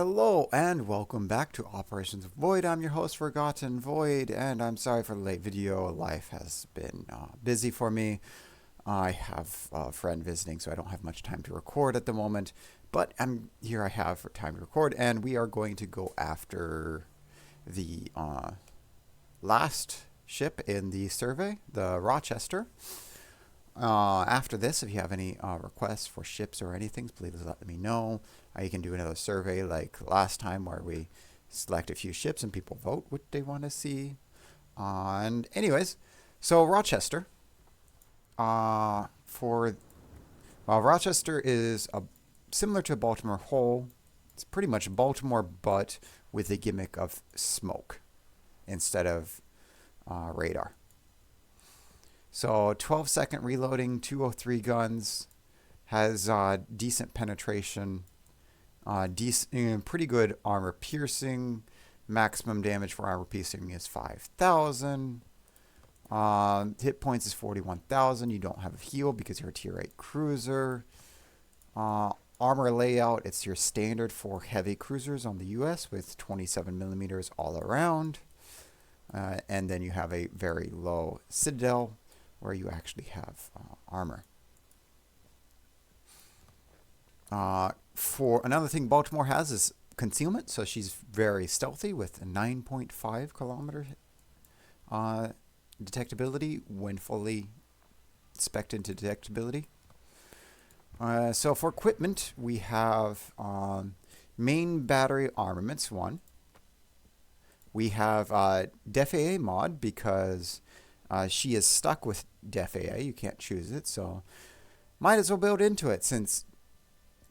Hello and welcome back to Operations Void. I'm your host, Forgotten Void, and I'm sorry for the late video. Life has been busy for me. I have a friend visiting, so I don't have much time to record at the moment. But here I have time to record, and we are going to go after the last ship in the survey, the Rochester. After this, if you have any requests for ships or anything, please let me know. You can do another survey like last time where we select a few ships and people vote what they want to see. And anyways, so Rochester. Rochester is similar to Baltimore Hull. It's pretty much Baltimore, but with a gimmick of smoke instead of radar. So 12-second reloading, 203 guns, has decent penetration, pretty good armor piercing. Maximum damage for armor piercing is 5,000. Hit points is 41,000. You don't have a heal because you're a tier 8 cruiser. Armor layout, it's your standard for heavy cruisers on the US with 27 millimeters all around. And then you have a very low citadel where you actually have armor. For another thing Baltimore has is concealment, so she's very stealthy with a 9.5 kilometer detectability when fully spec'd into detectability. So for equipment, we have main battery armaments 1. We have Def AA mod because she is stuck with Def AA. You can't choose it, so might as well build into it since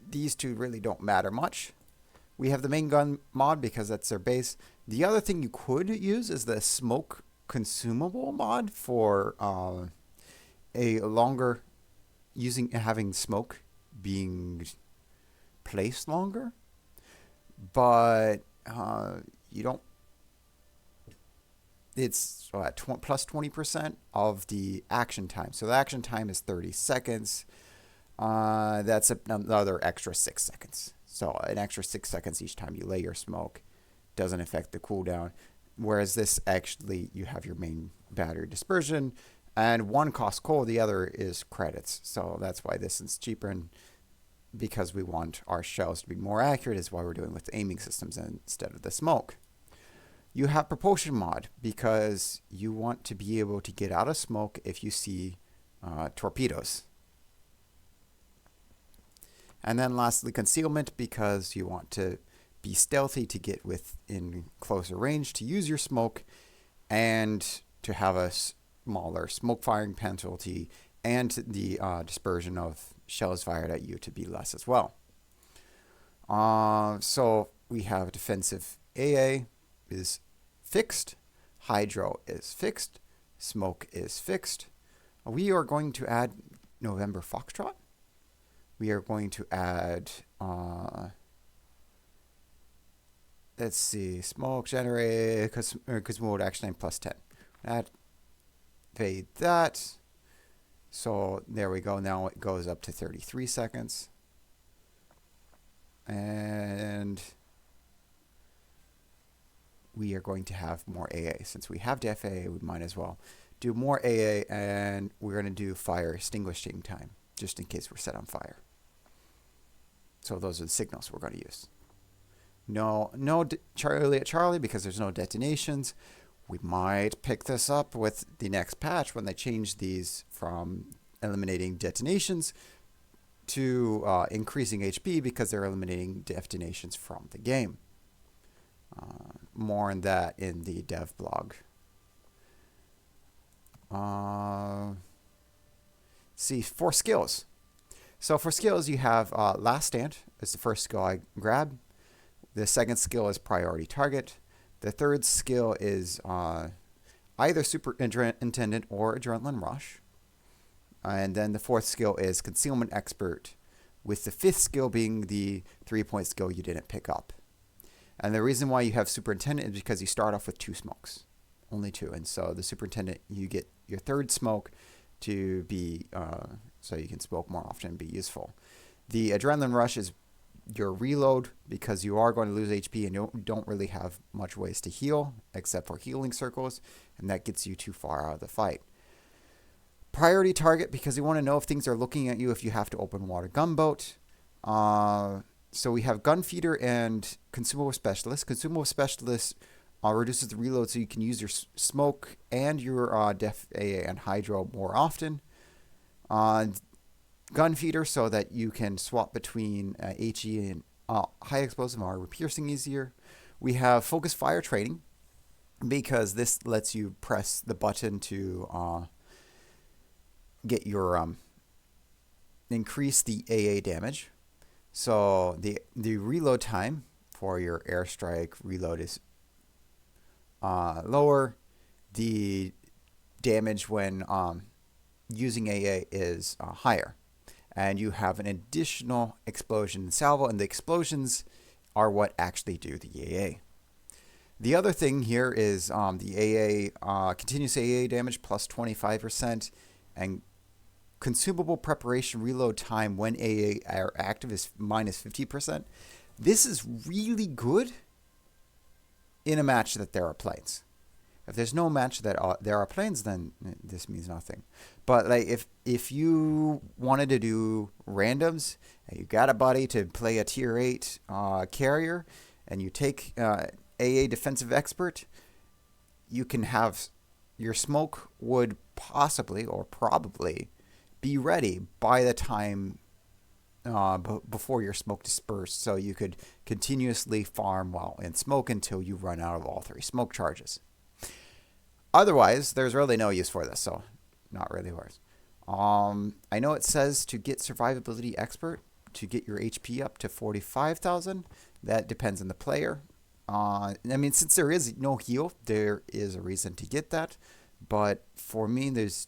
these two really don't matter much. We have the main gun mod because that's their base. The other thing you could use is the smoke consumable mod for a longer having smoke being placed longer, but you don't. It's plus 20% of the action time. So the action time is 30 seconds. That's another extra 6 seconds. So an extra 6 seconds each time you lay your smoke. Doesn't affect the cooldown. Whereas this actually, you have your main battery dispersion. And one costs coal, the other is credits. So that's why this is cheaper. And because we want our shells to be more accurate is why we're doing with aiming systems instead of the smoke. You have propulsion mod because you want to be able to get out of smoke if you see torpedoes. And then lastly, concealment because you want to be stealthy to get within closer range to use your smoke and to have a smaller smoke firing penalty and the dispersion of shells fired at you to be less as well. So we have defensive AA is fixed, hydro is fixed, smoke is fixed. We are going to add November Foxtrot. We are going to add, let's see, smoke generate, consumable action time plus 10. Activate that. So there we go. Now it goes up to 33 seconds. And we are going to have more AA. Since we have Def AA, we might as well do more AA, and we're going to do fire extinguishing time, just in case we're set on fire. So those are the signals we're going to use. No Charlie at Charlie because there's no detonations. We might pick this up with the next patch when they change these from eliminating detonations to increasing HP because they're eliminating detonations from the game. More on that in the Devblog. See, for skills. So for skills, you have Last Stand is the first skill I grab. The second skill is Priority Target. The third skill is either Superintendent or Adrenaline Rush. And then the fourth skill is Concealment Expert, with the fifth skill being the 3-point skill you didn't pick up. And the reason why you have Superintendent is because you start off with 2 smokes. Only 2. And so the Superintendent, you get your third smoke to be, so you can smoke more often and be useful. The Adrenaline Rush is your reload because you are going to lose HP and you don't really have much ways to heal except for healing circles, and that gets you too far out of the fight. Priority target because you want to know if things are looking at you if you have to open water gunboat. So we have gun feeder and consumable specialist. Consumable specialist reduces the reload so you can use your smoke and your def AA and hydro more often. Gun feeder so that you can swap between HE and high explosive armor piercing easier. We have focus fire training because this lets you press the button to get your increase the AA damage. So the reload time for your airstrike reload is lower. The damage when using AA is higher. And you have an additional explosion salvo, and the explosions are what actually do the AA. The other thing here is the AA, continuous AA damage plus 25%, and consumable preparation reload time when AA are active is minus 50%. This is really good in a match that there are planes. If there's no match that there are planes, then this means nothing. But like if you wanted to do randoms, and you got a buddy to play a tier 8 carrier, and you take AA defensive expert, you can have your smoke would possibly or probably be ready by the time before your smoke dispersed, so you could continuously farm while in smoke until you run out of all 3 smoke charges. Otherwise, there's really no use for this, so not really worth. I know it says to get survivability expert to get your HP up to 45,000. That depends on the player. I mean, since there is no heal, there is a reason to get that. But for me, there's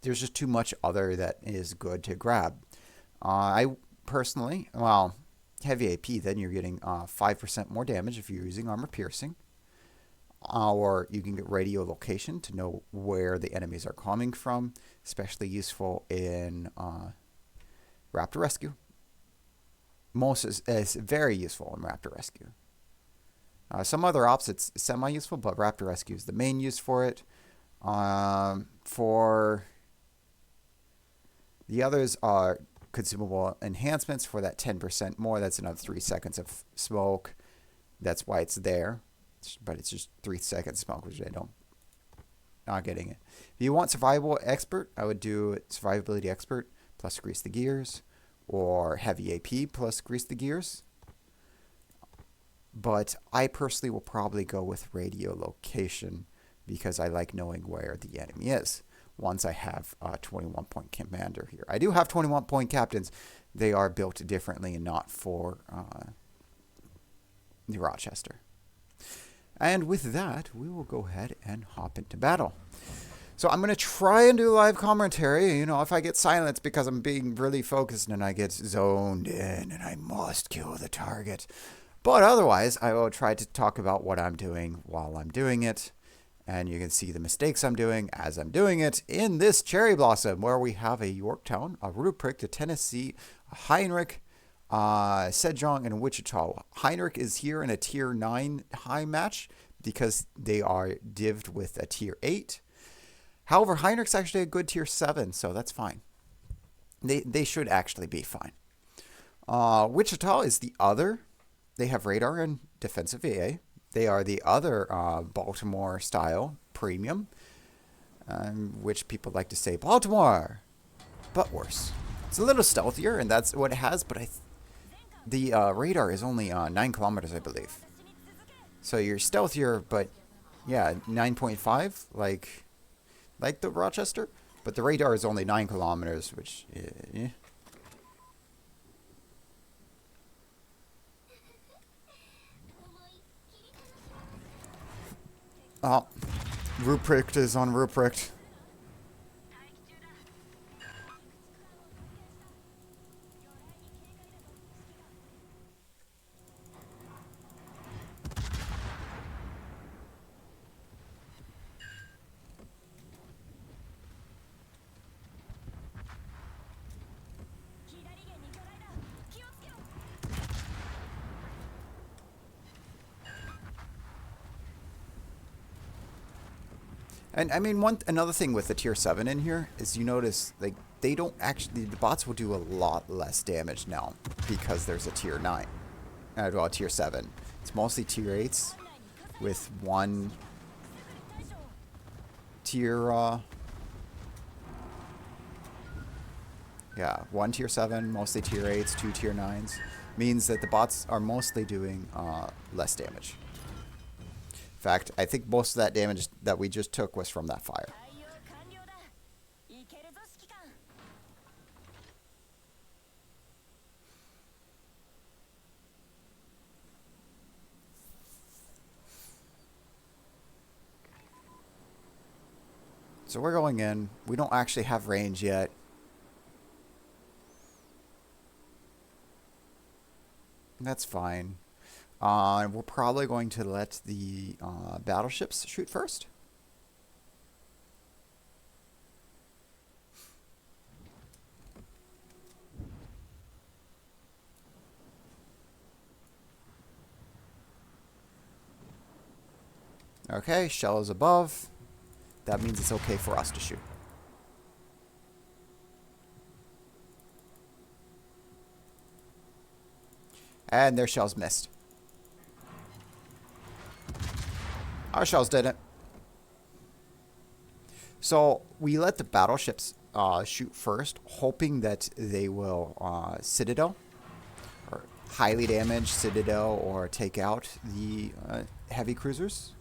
just too much other that is good to grab. I personally, well, heavy AP, then you're getting 5% more damage if you're using armor piercing. Or you can get radio location to know where the enemies are coming from, especially useful in Raptor Rescue. Most is very useful in Raptor Rescue. Some other ops it's semi-useful, but Raptor Rescue is the main use for it. For the others are consumable enhancements for that 10% more. That's another 3 seconds of smoke. That's why it's there. But it's just 3 seconds smoke, which I don't. Not getting it. If you want survival expert, I would do survivability expert plus grease the gears, or heavy AP plus grease the gears. But I personally will probably go with radio location because I like knowing where the enemy is. Once I have a 21-point commander here, I do have 21-point captains. They are built differently and not for the Rochester. And with that, we will go ahead and hop into battle. So I'm going to try and do live commentary. You know, if I get silence because I'm being really focused and I get zoned in and I must kill the target. But otherwise, I will try to talk about what I'm doing while I'm doing it. And you can see the mistakes I'm doing as I'm doing it in this Cherry Blossom, where we have a Yorktown, a Ruprecht, a Tennessee, a Heinrich, Sejong, and Wichita. Heinrich is here in a tier 9 high match because they are divved with a tier 8. However, Heinrich's actually a good tier 7, so that's fine. They should actually be fine. Wichita is the other. They have radar and defensive AA. They are the other Baltimore style premium, which people like to say Baltimore, but worse. It's a little stealthier, and that's what it has, but the radar is only 9 kilometers, I believe. So you're stealthier, but yeah, 9.5, like the Rochester, but the radar is only 9 kilometers, which, yeah. Oh, Ruprecht is on Ruprecht. And I mean, another thing with the tier 7 in here is you notice like they don't actually, the bots will do a lot less damage now because there's a tier 9. Well, tier 7. It's mostly tier 8s with one tier, yeah, one tier 7, mostly tier 8s, 2 tier 9s. Means that the bots are mostly doing less damage. In fact, I think most of that damage that we just took was from that fire. So we're going in. We don't actually have range yet. That's fine. We're probably going to let the battleships shoot first. Okay, shell is above. That means it's okay for us to shoot. And their shells missed. Our shells didn't. So we let the battleships shoot first, hoping that they will citadel, or highly damage citadel, or take out the heavy cruisers.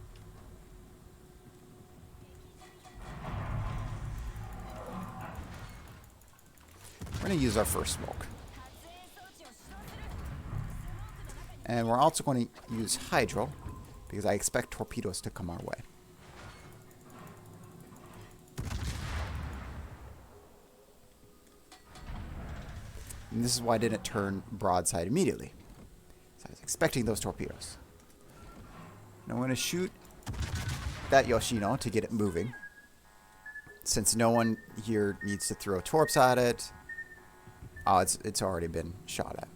We're going to use our first smoke. And we're also going to use hydro, because I expect torpedoes to come our way. And this is why I didn't turn broadside immediately. So I was expecting those torpedoes. Now I'm going to shoot that Yoshino to get it moving. Since no one here needs to throw torps at it, it's already been shot at.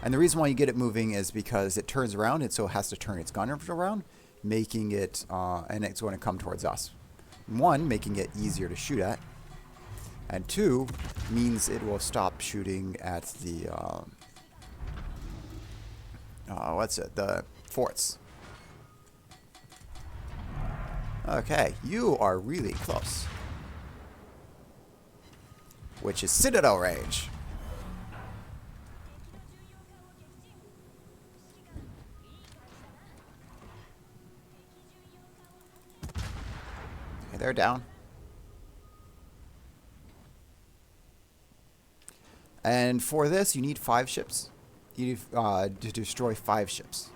And the reason why you get it moving is because it turns around, and so it has to turn its gun around, making it, and it's going to come towards us. One, making it easier to shoot at, and two, means it will stop shooting at the, the forts. Okay, you are really close. Which is citadel range. Okay, they're down. And for this, you need 5 ships. You need to destroy 5 ships.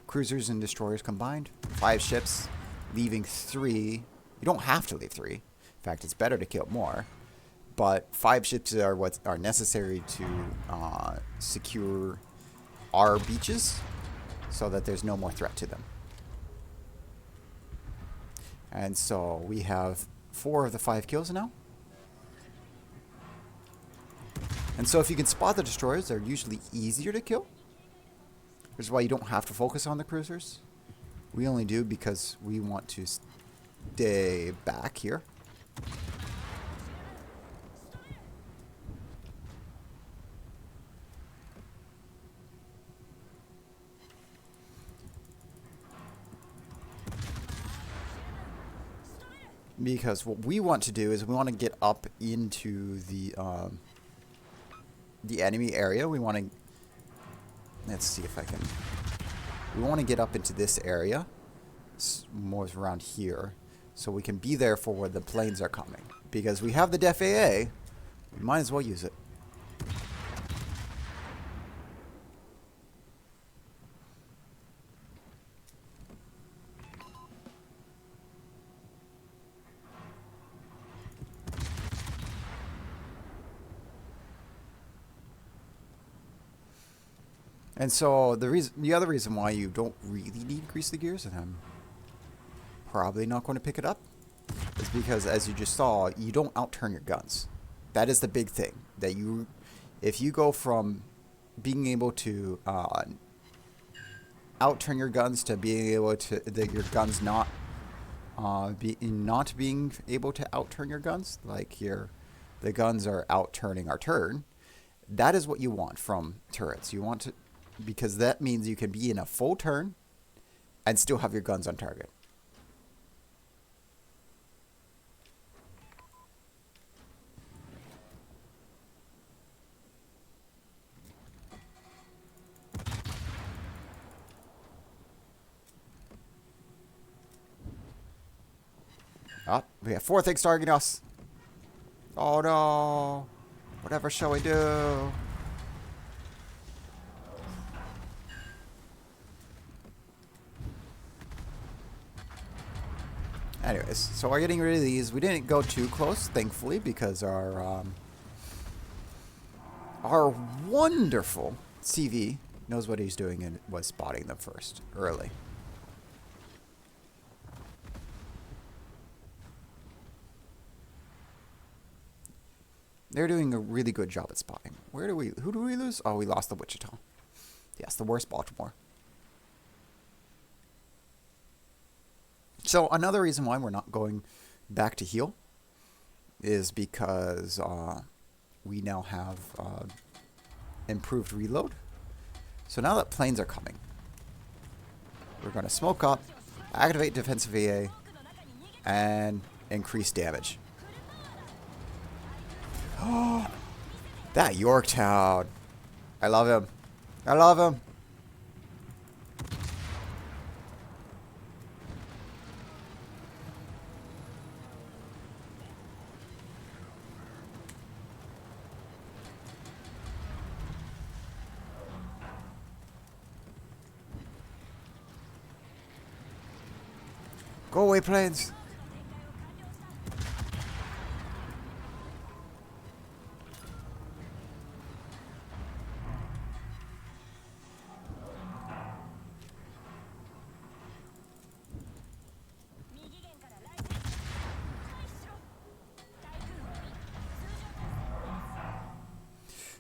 Cruisers and destroyers combined. 5 ships, leaving 3. You don't have to leave 3. In fact, it's better to kill more. But 5 ships are what are necessary to secure our beaches so that there's no more threat to them. And so we have 4 of the 5 kills now. And so if you can spot the destroyers, they're usually easier to kill. Which is why you don't have to focus on the cruisers. We only do because we want to stay back here. Because what we want to do is we want to get up into the enemy area. We want to, let's see if I can, we want to get up into this area, more around here, so we can be there for where the planes are coming. Because we have the FAA, we might as well use it. And so the other reason why you don't really need grease the gears, and I'm probably not going to pick it up, is because, as you just saw, you don't outturn your guns. That is the big thing. That if you go from being able to outturn your guns to being able to your guns not being able to outturn your guns, like here, the guns are outturning our turn. That is what you want from turrets. You want to, because that means you can be in a full turn and still have your guns on target. Oh, we have 4 things targeting us. Oh no. Whatever shall we do? Anyways, so we're getting rid of these. We didn't go too close, thankfully, because our wonderful CV knows what he's doing and was spotting them first, early. They're doing a really good job at spotting. Who do we lose? Oh, we lost the Wichita. Yes, the worst Baltimore. So another reason why we're not going back to heal is because we now have improved reload. So now that planes are coming, we're going to smoke up, activate defensive VA, and increase damage. Oh, that Yorktown. I love him. I love him. Go away, planes.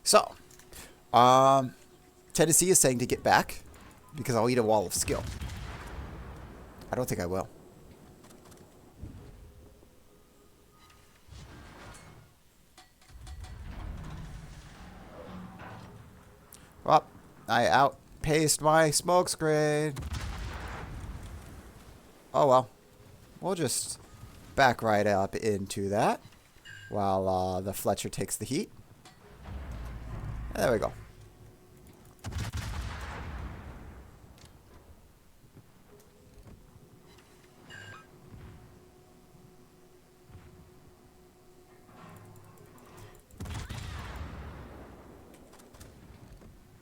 So, Tennessee is saying to get back because I'll eat a wall of skill. I don't think I will. Well, I outpaced my smoke screen. Oh well. We'll just back right up into that while the Fletcher takes the heat. There we go.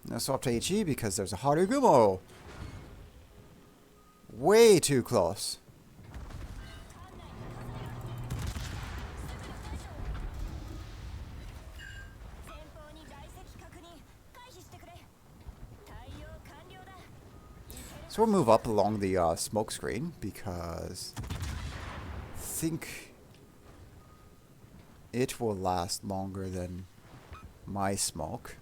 Now swap to HE because there's a Harugumo. Way too close. So we'll move up along the smoke screen because I think it will last longer than my smoke.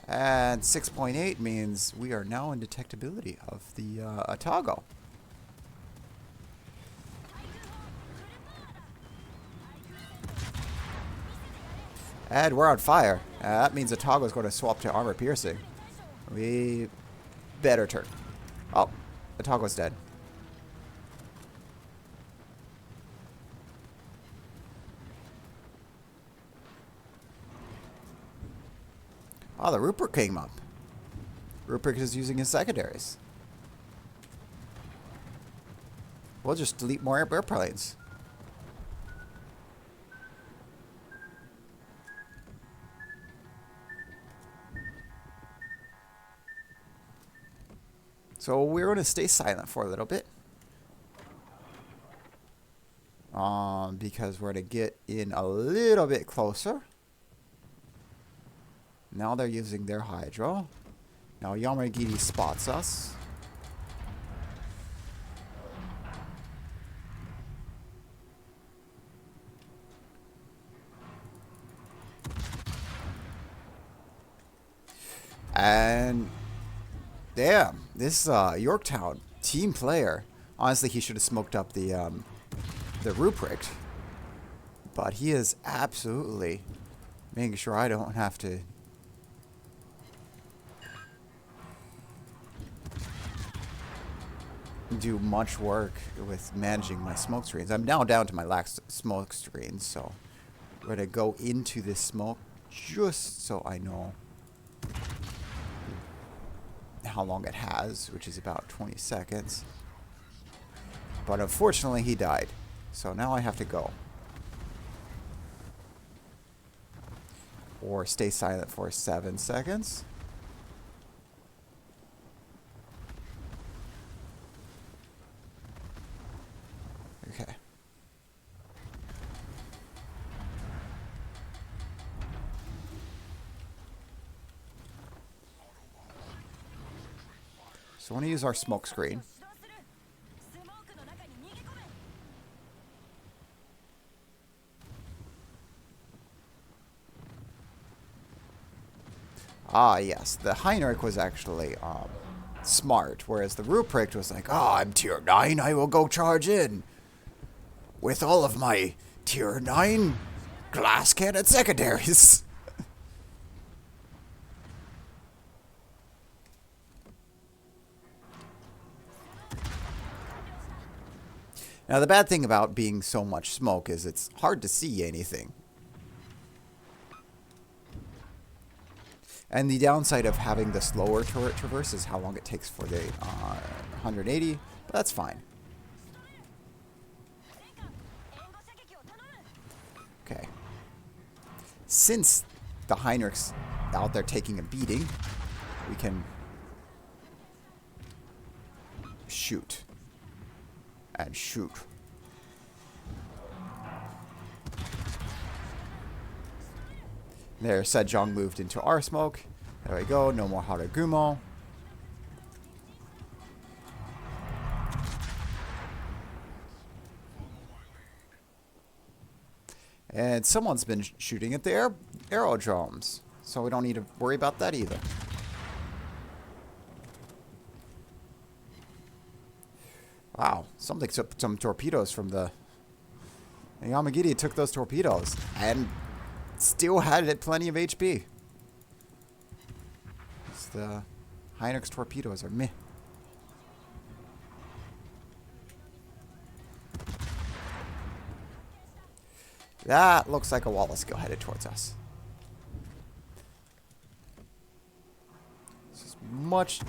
And 6.8 means we are now in detectability of the Atago. And we're on fire. That means Atago is going to swap to armor piercing. We better turn. Oh, Atago's dead. Oh, the Rupert came up. Rupert is using his secondaries. We'll just delete more airplanes. So we're going to stay silent for a little bit. Because we're going to get in a little bit closer. Now they're using their hydro. Now Yamagiri spots us. And damn, this Yorktown team player. Honestly, he should have smoked up the Ruprecht. But he is absolutely making sure I don't have to do much work with managing my smoke screens. I'm now down to my last smoke screen, so we're going to go into this smoke just so I know how long it has, which is about 20 seconds. But unfortunately, he died. So now I have to go. Or stay silent for 7 seconds. Okay. So I want to use our smoke screen. Ah, yes. The Heinrich was actually smart, whereas the Ruprecht was like, oh, I'm tier 9, I will go charge in with all of my tier 9 glass cannon secondaries. Now, the bad thing about being so much smoke is it's hard to see anything. And the downside of having the slower turret traverse is how long it takes for the 180, but that's fine. Okay. Since the Heinrich's out there taking a beating, we can shoot. And shoot. There, Sejong moved into our smoke. There we go, no more Haragumo. And someone's been shooting at the aerodromes, so we don't need to worry about that either. Wow, something took some torpedoes from the... Yamagiri took those torpedoes and still had plenty of HP. It's the Heinrich's torpedoes are meh. That looks like a Wallace skill headed towards us. As much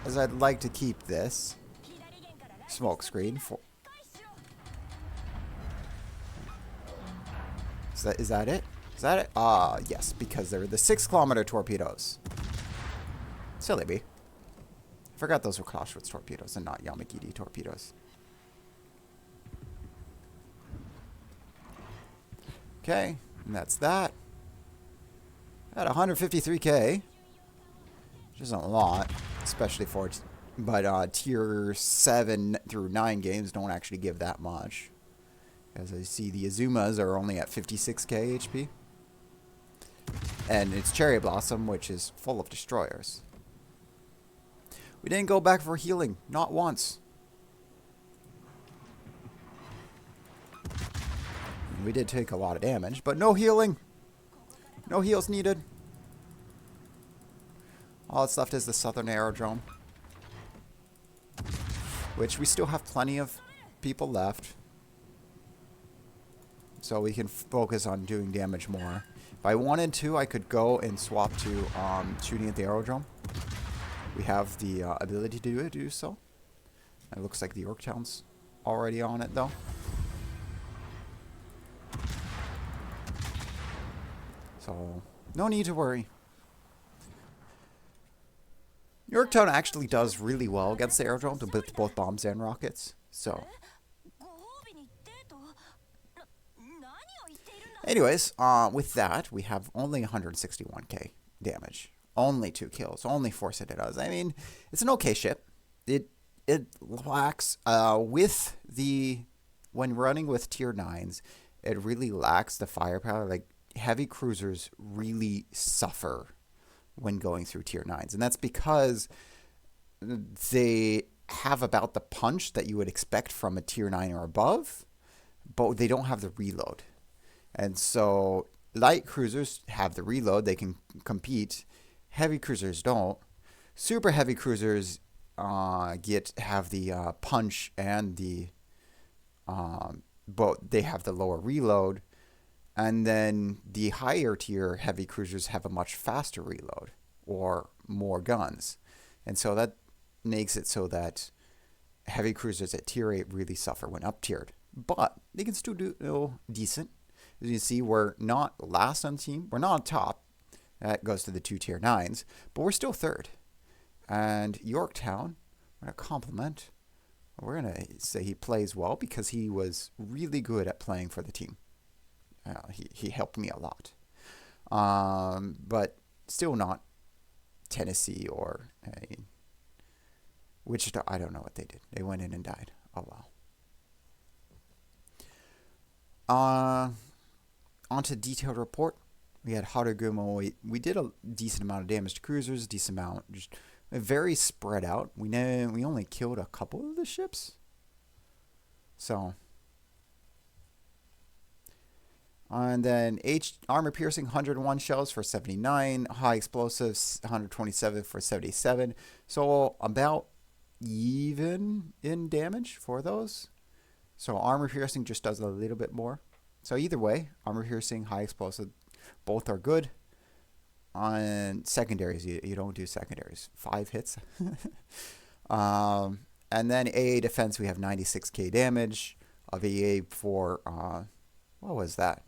as I'd like to keep this smoke screen for... Is that it? Is that it? Ah, yes, because they're the 6-kilometer torpedoes. Silly me. I forgot those were Clausewitz torpedoes and not Yamagiri torpedoes. Okay, and that's that. At 153k, which isn't a lot, especially for... But tier 7 through 9 games don't actually give that much. As I see, the Azumas are only at 56k HP. And it's Cherry Blossom, which is full of destroyers. We didn't go back for healing, not once. We did take a lot of damage, but no healing. No heals needed. All that's left is the southern aerodrome, which we still have plenty of people left. So we can focus on doing damage more. If I wanted to, I could go and swap to shooting at the aerodrome. We have the ability to do so. It looks like the Yorktown's already on it, though. So, no need to worry. Yorktown actually does really well against the aerodrome with both bombs and rockets. So, anyways, with that, we have only 161k damage Only 2 kills. Only 4 citadels. I mean, it's an okay ship. It lacks with the when running with tier 9s, it really lacks the firepower. Like heavy cruisers really suffer when going through tier 9s, and that's because they have about the punch that you would expect from a tier 9 or above, but they don't have the reload. And so light cruisers have the reload, they can compete. Heavy cruisers don't. Super heavy cruisers have the punch and the but they have the lower reload, and then the higher tier heavy cruisers have a much faster reload or more guns, and so that makes it so that heavy cruisers at tier 8 really suffer when up tiered, but they can still do decent. As you see, we're not last on team, we're not on top. That goes to the 2 tier 9s, but we're still third. And Yorktown, we're going to compliment. We're going to say he plays well because he was really good at playing for the team. He helped me a lot. But still not Tennessee or Wichita. I don't know what they did. They went in and died. Oh, well. On to detailed report. We had Harugumo. We did a decent amount of damage to cruisers, decent amount, just very spread out. We only killed a couple of the ships. So, and then armor piercing 101 shells for 79, high explosives 127 for 77. So about even in damage for those. So armor piercing just does a little bit more. So either way, armor piercing, high explosive, both are good. On secondaries, you don't do secondaries. 5 hits. And then AA defense, we have 96k damage of AA for, what was that?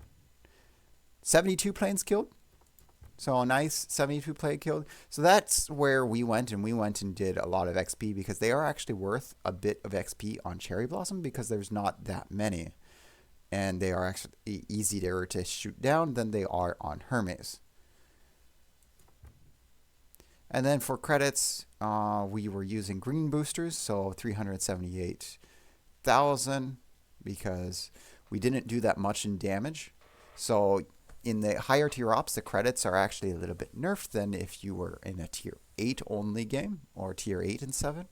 72 planes killed. So a nice 72 plane killed. So that's where we went and did a lot of XP, because they are actually worth a bit of XP on Cherry Blossom because there's not that many. And they are actually easier to shoot down than they are on Hermes. And then for credits, we were using green boosters, so 378,000, because we didn't do that much in damage. So in the higher tier ops, the credits are actually a little bit nerfed than if you were in a tier 8 only game, or tier 8 and 7.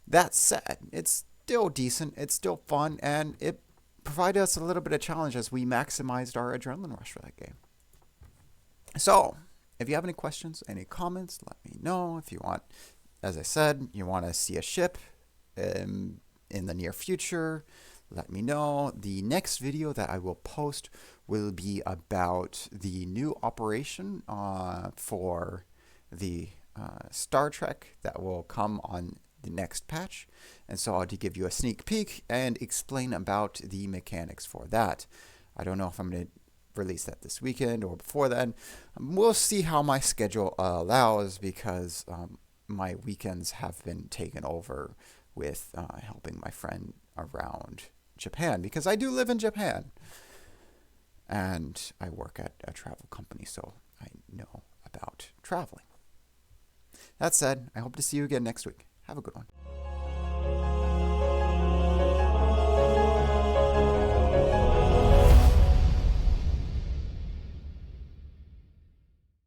That said, it's still decent, it's still fun, and it provided us a little bit of challenge as we maximized our adrenaline rush for that game. So, if you have any questions, any comments, let me know. If you want, as I said, you want to see a ship in the near future, let me know. The next video that I will post will be about the new operation for the Star Trek that will come on the next patch, and so I'll give you a sneak peek and explain about the mechanics for that. I don't know if I'm going to release that this weekend or before then. We'll see how my schedule allows, because my weekends have been taken over with helping my friend around Japan, because I do live in Japan and I work at a travel company, so I know about traveling. That said, I hope to see you again next week. Have a good one.